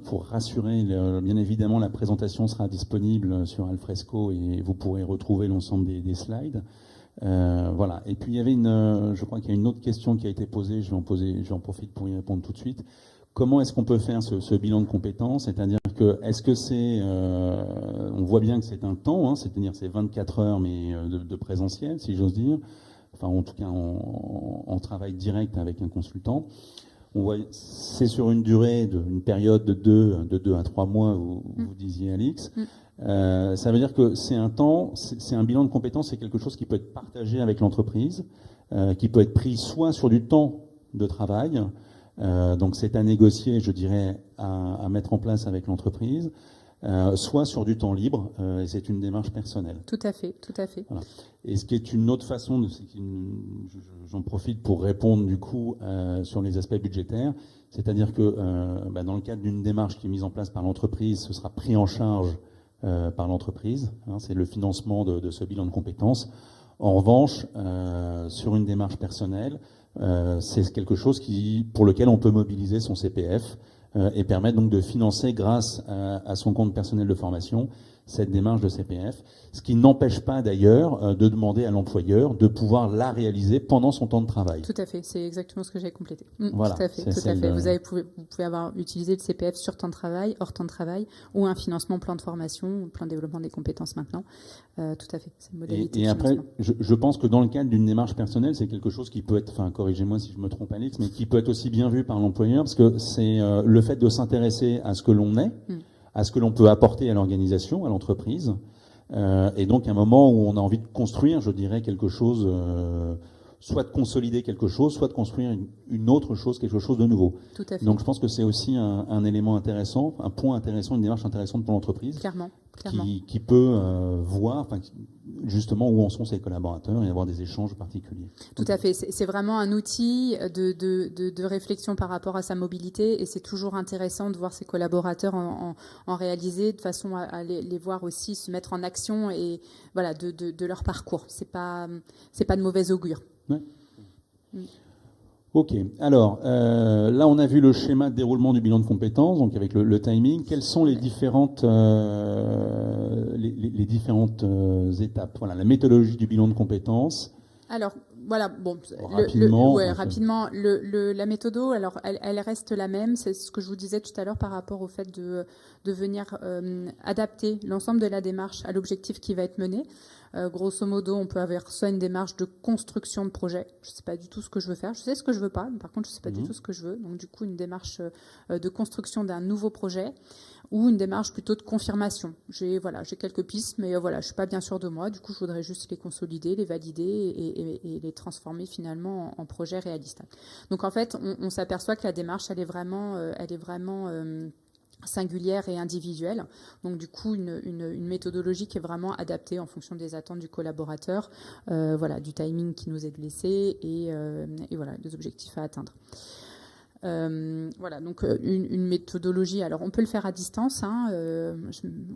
pour rassurer. Bien évidemment, la présentation sera disponible sur Alfresco et vous pourrez retrouver l'ensemble des slides. Voilà. Et puis il y avait je crois qu'il y a une autre question qui a été posée. Je vais en profiter pour y répondre tout de suite. Comment est-ce qu'on peut faire ce bilan de compétences ? C'est-à-dire que est-ce que c'est, on voit bien que c'est un temps, c'est-à-dire c'est 24 heures mais de présentiel, si j'ose dire. Enfin, en tout cas, en travail direct avec un consultant. On voit, c'est sur une durée une période de 2 à 3 mois, vous disiez, Alix. Ça veut dire que c'est un temps, c'est un bilan de compétences, c'est quelque chose qui peut être partagé avec l'entreprise, qui peut être pris soit sur du temps de travail, Donc c'est à négocier, je dirais, à mettre en place avec l'entreprise, soit sur du temps libre, et c'est une démarche personnelle. Tout à fait, tout à fait. Voilà. Et ce qui est une autre façon, j'en profite pour répondre du coup sur les aspects budgétaires, c'est-à-dire que dans le cadre d'une démarche qui est mise en place par l'entreprise, ce sera pris en charge par l'entreprise, hein, c'est le financement de ce bilan de compétences. En revanche, sur une démarche personnelle, c'est quelque chose pour lequel on peut mobiliser son CPF et permettre donc de financer grâce à son compte personnel de formation cette démarche de CPF, ce qui n'empêche pas d'ailleurs de demander à l'employeur de pouvoir la réaliser pendant son temps de travail. Tout à fait, c'est exactement ce que j'ai complété. Voilà, tout à fait, tout à fait. Vous pouvez avoir utilisé le CPF sur temps de travail, hors temps de travail, ou un financement plan de formation, plan de développement des compétences maintenant. Tout à fait, c'est une modalité. Et après, je pense que dans le cadre d'une démarche personnelle, c'est quelque chose qui peut être, enfin corrigez-moi si je me trompe Alix, mais qui peut être aussi bien vu par l'employeur, parce que c'est le fait de s'intéresser à ce que l'on est, à ce que l'on peut apporter à l'organisation, à l'entreprise, et donc un moment où on a envie de construire, je dirais, quelque chose, soit de consolider quelque chose, soit de construire une autre chose, quelque chose de nouveau. Tout à fait. Donc je pense que c'est aussi un élément intéressant, un point intéressant, une démarche intéressante pour l'entreprise. Clairement. Qui peut voir justement où en sont ses collaborateurs et avoir des échanges particuliers. Tout à fait. C'est vraiment un outil de réflexion par rapport à sa mobilité et c'est toujours intéressant de voir ses collaborateurs en réaliser de façon à les voir aussi se mettre en action et voilà de leur parcours. C'est pas de mauvais augure. Ouais. Ok, alors là on a vu le schéma de déroulement du bilan de compétences, donc avec le timing. Quelles sont les différentes étapes? Voilà, la méthodologie du bilan de compétences. Alors voilà, bon, rapidement, la méthodo, alors elle reste la même. C'est ce que je vous disais tout à l'heure par rapport au fait de venir adapter l'ensemble de la démarche à l'objectif qui va être mené. Grosso modo, on peut avoir soit une démarche de construction de projet. Je ne sais pas du tout ce que je veux faire. Je sais ce que je veux pas, mais par contre, je ne sais pas du tout ce que je veux. Donc, du coup, une démarche de construction d'un nouveau projet ou une démarche plutôt de confirmation. J'ai quelques pistes, mais je suis pas bien sûre de moi. Du coup, je voudrais juste les consolider, les valider et les transformer finalement en projet réaliste. Donc, en fait, on s'aperçoit que la démarche, elle est vraiment singulière et individuelle. Donc du coup, une méthodologie qui est vraiment adaptée en fonction des attentes du collaborateur, du timing qui nous est laissé et voilà, des objectifs à atteindre. Donc une méthodologie. Alors on peut le faire à distance. Je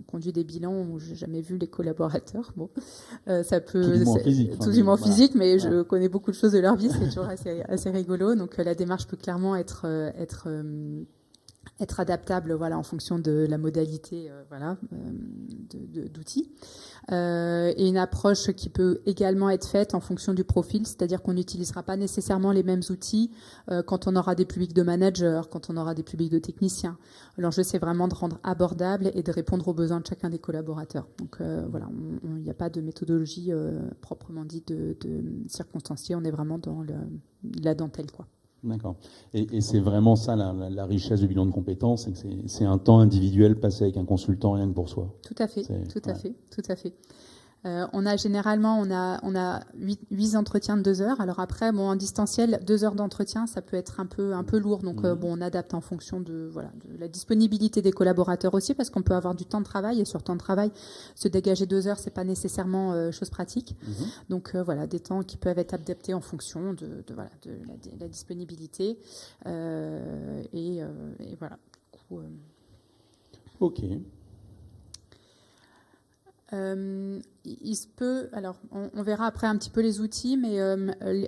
conduis des bilans où j'ai jamais vu les collaborateurs. Bon, ça peut tout du moins physique, mais je connais beaucoup de choses de leur vie. C'est toujours assez rigolo. Donc la démarche peut clairement être adaptable en fonction de la modalité d'outils. Et une approche qui peut également être faite en fonction du profil, c'est-à-dire qu'on n'utilisera pas nécessairement les mêmes outils quand on aura des publics de managers, quand on aura des publics de techniciens. L'enjeu, c'est vraiment de rendre abordable et de répondre aux besoins de chacun des collaborateurs. Donc il n'y a pas de méthodologie proprement dite de circonstanciée, on est vraiment dans la dentelle, quoi. D'accord. Et c'est vraiment ça la richesse du bilan de compétences, c'est un temps individuel passé avec un consultant rien que pour soi. Tout à fait, tout à fait. On a généralement 8 entretiens de 2 heures. Alors après, en distanciel, 2 heures d'entretien, ça peut être un peu lourd. Donc on adapte en fonction de la disponibilité des collaborateurs aussi, parce qu'on peut avoir du temps de travail et sur temps de travail, se dégager 2 heures, c'est pas nécessairement chose pratique. Donc des temps qui peuvent être adaptés en fonction de la disponibilité et voilà. Du coup, Ok. Il se peut, alors on verra après un petit peu les outils, mais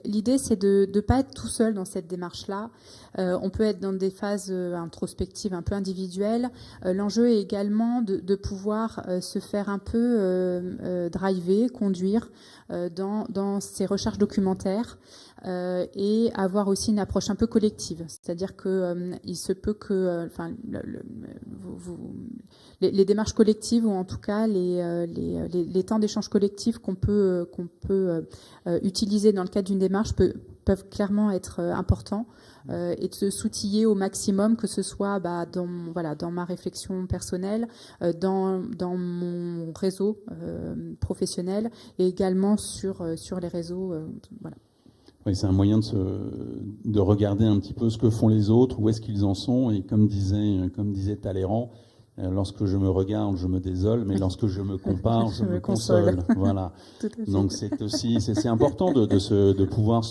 l'idée c'est de ne pas être tout seul dans cette démarche-là. On peut être dans des phases introspectives un peu individuelles. L'enjeu est également de pouvoir se faire un peu driver, conduire dans ces recherches documentaires et avoir aussi une approche un peu collective. C'est-à-dire que il se peut que les démarches collectives ou en tout cas les temps d'échange collectif qu'on peut utiliser dans le cadre d'une démarche peuvent clairement être importants et de s'outiller au maximum, que ce soit dans ma réflexion personnelle, dans mon réseau professionnel et également sur les réseaux. Oui, c'est un moyen de regarder un petit peu ce que font les autres, où est-ce qu'ils en sont, et comme disait Talleyrand, lorsque je me regarde, je me désole, mais lorsque je me compare, je me console. Voilà. Donc c'est important de pouvoir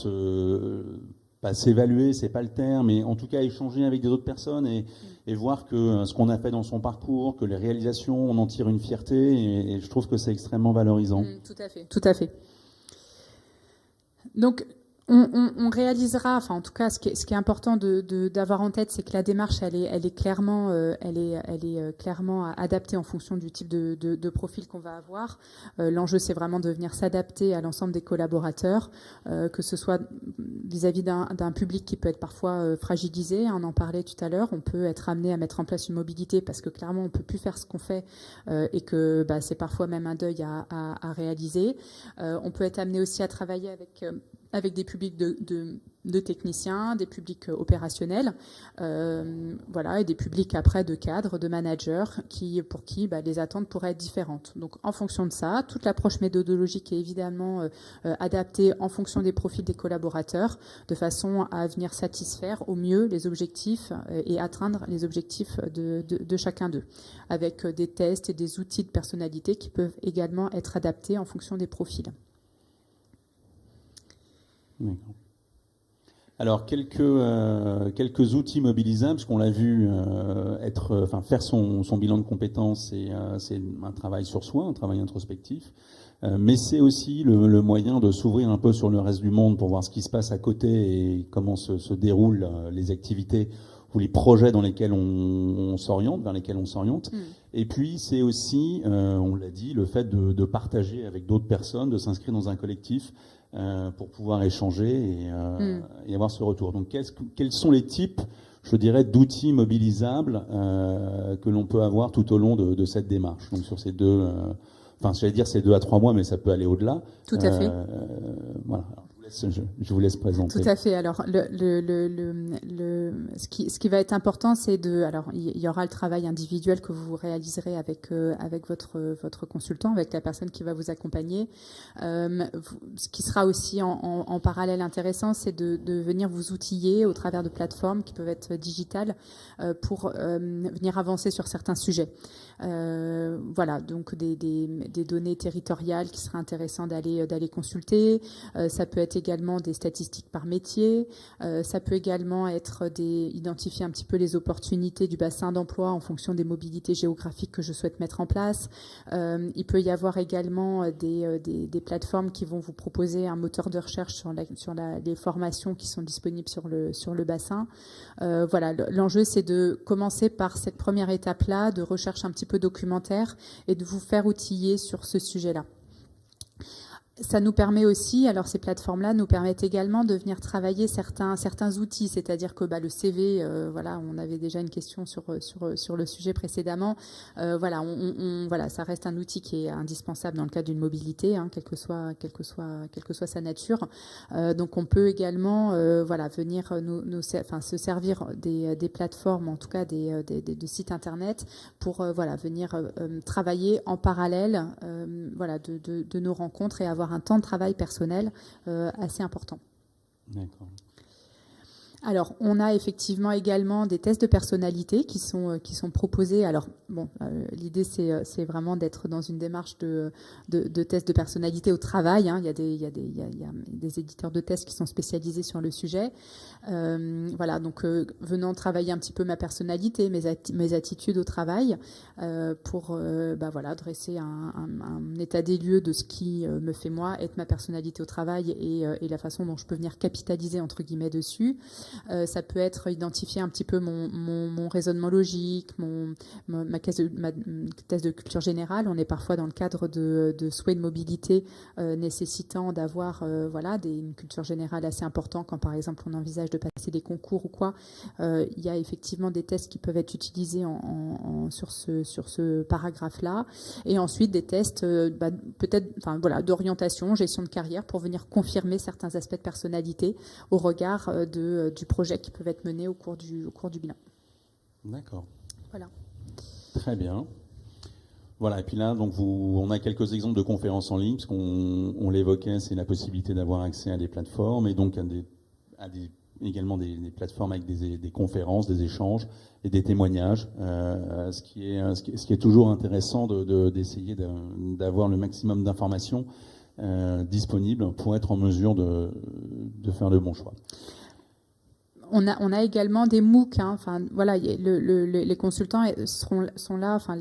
pas s'évaluer, c'est pas le terme, mais en tout cas échanger avec des autres personnes et voir que ce qu'on a fait dans son parcours, que les réalisations, on en tire une fierté, et je trouve que c'est extrêmement valorisant. Tout à fait. Donc, on réalisera, enfin en tout cas, ce qui est important d'avoir en tête, c'est que la démarche, elle est clairement adaptée en fonction du type de profil qu'on va avoir. L'enjeu, c'est vraiment de venir s'adapter à l'ensemble des collaborateurs, que ce soit vis-à-vis d'un public qui peut être parfois fragilisé. On en parlait tout à l'heure. On peut être amené à mettre en place une mobilité parce que clairement, on peut plus faire ce qu'on fait et que c'est parfois même un deuil à réaliser. On peut être amené aussi à travailler avec des publics de techniciens, des publics opérationnels, voilà, et des publics après de cadres, de managers, pour qui les attentes pourraient être différentes. Donc en fonction de ça, toute l'approche méthodologique est évidemment adaptée en fonction des profils des collaborateurs, de façon à venir satisfaire au mieux les objectifs et atteindre les objectifs de chacun d'eux, avec des tests et des outils de personnalité qui peuvent également être adaptés en fonction des profils. D'accord. Alors quelques outils mobilisables, parce qu'on l'a vu faire son bilan de compétences, c'est un travail sur soi, un travail introspectif, mais c'est aussi le moyen de s'ouvrir un peu sur le reste du monde pour voir ce qui se passe à côté et comment se déroulent les activités ou les projets dans lesquels on s'oriente, vers lesquels on s'oriente. Et puis c'est aussi, on l'a dit, le fait de partager avec d'autres personnes, de s'inscrire dans un collectif pour pouvoir échanger et avoir ce retour. Donc quels sont les types, je dirais, d'outils mobilisables que l'on peut avoir tout au long de cette démarche? Donc sur ces j'allais dire c'est 2 à 3 mois, mais ça peut aller au-delà. Tout à fait. Voilà. Je vous laisse présenter. Tout à fait. Alors, ce qui va être important, c'est alors, il y aura le travail individuel que vous réaliserez avec votre consultant, avec la personne qui va vous accompagner. Ce qui sera aussi en parallèle intéressant, c'est de venir vous outiller au travers de plateformes qui peuvent être digitales pour venir avancer sur certains sujets. Voilà, donc des données territoriales qui seraient intéressantes d'aller consulter. Ça peut être également des statistiques par métier. Ça peut également être identifier un petit peu les opportunités du bassin d'emploi en fonction des mobilités géographiques que je souhaite mettre en place. Il peut y avoir également des plateformes qui vont vous proposer un moteur de recherche sur les formations qui sont disponibles sur le bassin. Voilà, l'enjeu, c'est de commencer par cette première étape-là, de recherche un petit peu documentaire et de vous faire outiller sur ce sujet-là. Ça nous permet aussi, alors ces plateformes-là nous permettent également de venir travailler certains outils, c'est-à-dire que le CV, voilà, on avait déjà une question sur le sujet précédemment. Voilà, voilà, ça reste un outil qui est indispensable dans le cadre d'une mobilité, quelle que soit sa nature. Donc on peut également, voilà, venir se servir des plateformes, en tout cas des sites internet, pour voilà, venir travailler en parallèle, voilà, de nos rencontres et avoir un temps de travail personnel assez important. D'accord. Alors, on a effectivement également des tests de personnalité qui sont proposés. Alors, bon, l'idée c'est vraiment d'être dans une démarche de tests de personnalité au travail. Il y a des éditeurs de tests qui sont spécialisés sur le sujet. Voilà, donc venant travailler un petit peu ma personnalité, mes attitudes au travail, pour voilà, dresser un état des lieux de ce qui me fait moi être ma personnalité au travail et la façon dont je peux venir capitaliser entre guillemets dessus. Ça peut être identifier un petit peu mon raisonnement logique, ma thèse de culture générale. On est parfois dans le cadre de souhaits de mobilité nécessitant d'avoir voilà, une culture générale assez importante quand par exemple on envisage de passer des concours ou quoi. Il y a effectivement des tests qui peuvent être utilisés sur ce paragraphe-là. Et ensuite des tests peut-être voilà, d'orientation, gestion de carrière pour venir confirmer certains aspects de personnalité au regard du projet qui peuvent être menés au cours du bilan. D'accord. Voilà. Très bien. Voilà, et puis là, donc on a quelques exemples de conférences en ligne, parce qu'on l'évoquait, c'est la possibilité d'avoir accès à des plateformes, et donc également des plateformes avec des conférences, des échanges et des témoignages, ce qui est toujours intéressant d'essayer d'avoir le maximum d'informations disponibles pour être en mesure de faire le bon choix. On a également des MOOC. Enfin, voilà, les consultants sont là. Enfin,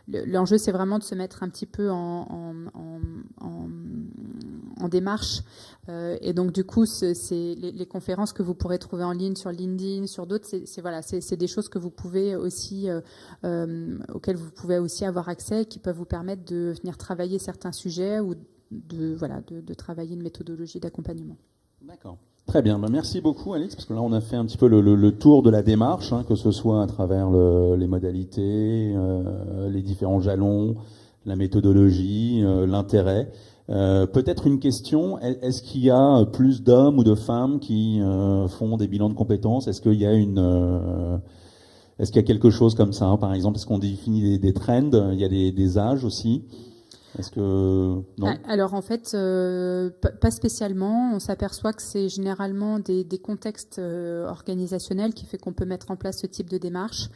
l'enjeu, c'est vraiment de se mettre un petit peu en démarche. Et donc, du coup, c'est les conférences que vous pourrez trouver en ligne sur LinkedIn, sur d'autres. C'est des choses que vous pouvez aussi, auxquelles vous pouvez aussi avoir accès, qui peuvent vous permettre de venir travailler certains sujets ou de travailler une méthodologie d'accompagnement. D'accord. Très bien, merci beaucoup Alix, parce que là on a fait un petit peu le tour de la démarche, que ce soit à travers les modalités, les différents jalons, la méthodologie, l'intérêt. Peut-être une question, est-ce qu'il y a plus d'hommes ou de femmes qui font des bilans de compétences? Est-ce qu'il y a est-ce qu'il y a quelque chose comme ça, par exemple? Est-ce qu'on définit des trends? Il y a des âges aussi? Est-ce que non? Alors en fait, pas spécialement. On s'aperçoit que c'est généralement des contextes organisationnels qui fait qu'on peut mettre en place ce type de démarche.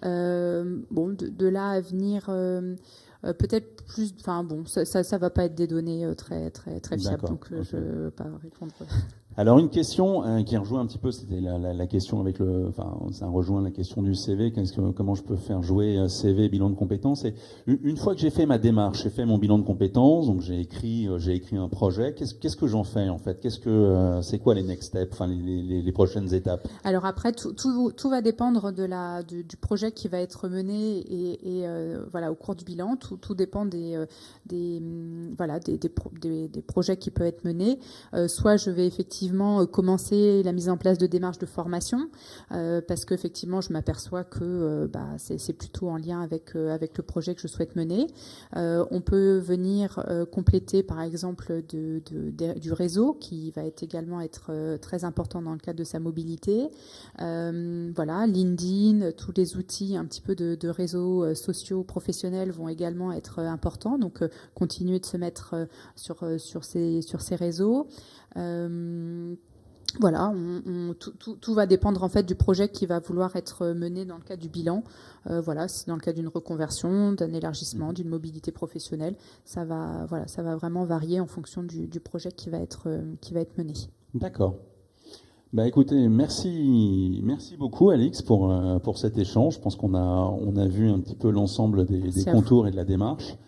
De là à venir, peut-être plus. Enfin bon, ça va pas être des données très fiables, donc okay. Je ne vais pas répondre. Alors une question qui rejoint un petit peu, c'était la question avec ça rejoint la question du CV. Comment je peux faire jouer CV, bilan de compétences? Et une fois que j'ai fait ma démarche, j'ai fait mon bilan de compétences, donc j'ai écrit un projet. Qu'est-ce que j'en fais en fait? C'est quoi les next steps, enfin les prochaines étapes? Alors après, tout va dépendre du projet qui va être mené et au cours du bilan, tout dépend des projets qui peuvent être menés. Soit je vais effectivement commencer la mise en place de démarches de formation parce qu'effectivement je m'aperçois que c'est plutôt en lien avec le projet que je souhaite mener. On peut venir compléter par exemple du réseau qui va également être très important dans le cadre de sa mobilité. LinkedIn, tous les outils un petit peu de réseaux sociaux professionnels vont également être importants, donc continuer de se mettre sur ces réseaux. Tout va dépendre en fait du projet qui va vouloir être mené dans le cadre du bilan. C'est dans le cadre d'une reconversion, d'un élargissement, d'une mobilité professionnelle. Ça va vraiment varier en fonction du projet qui va être mené. D'accord. Écoutez, merci beaucoup Alix pour cet échange. Je pense qu'on a vu un petit peu l'ensemble des contours et de la démarche.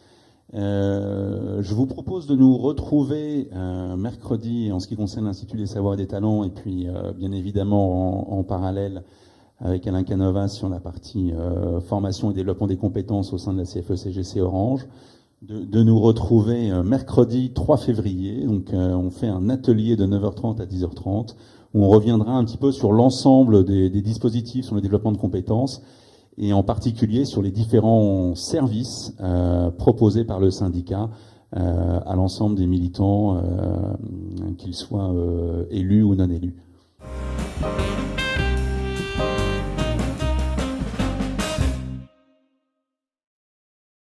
Je vous propose de nous retrouver mercredi en ce qui concerne l'Institut des Savoirs et des Talents, et puis bien évidemment en parallèle avec Alain Canovas sur la partie formation et développement des compétences au sein de la CFE-CGC Orange, de nous retrouver mercredi 3 février. Donc on fait un atelier de 9h30 à 10h30 où on reviendra un petit peu sur l'ensemble des dispositifs sur le développement de compétences, et en particulier sur les différents services proposés par le syndicat à l'ensemble des militants, qu'ils soient élus ou non élus.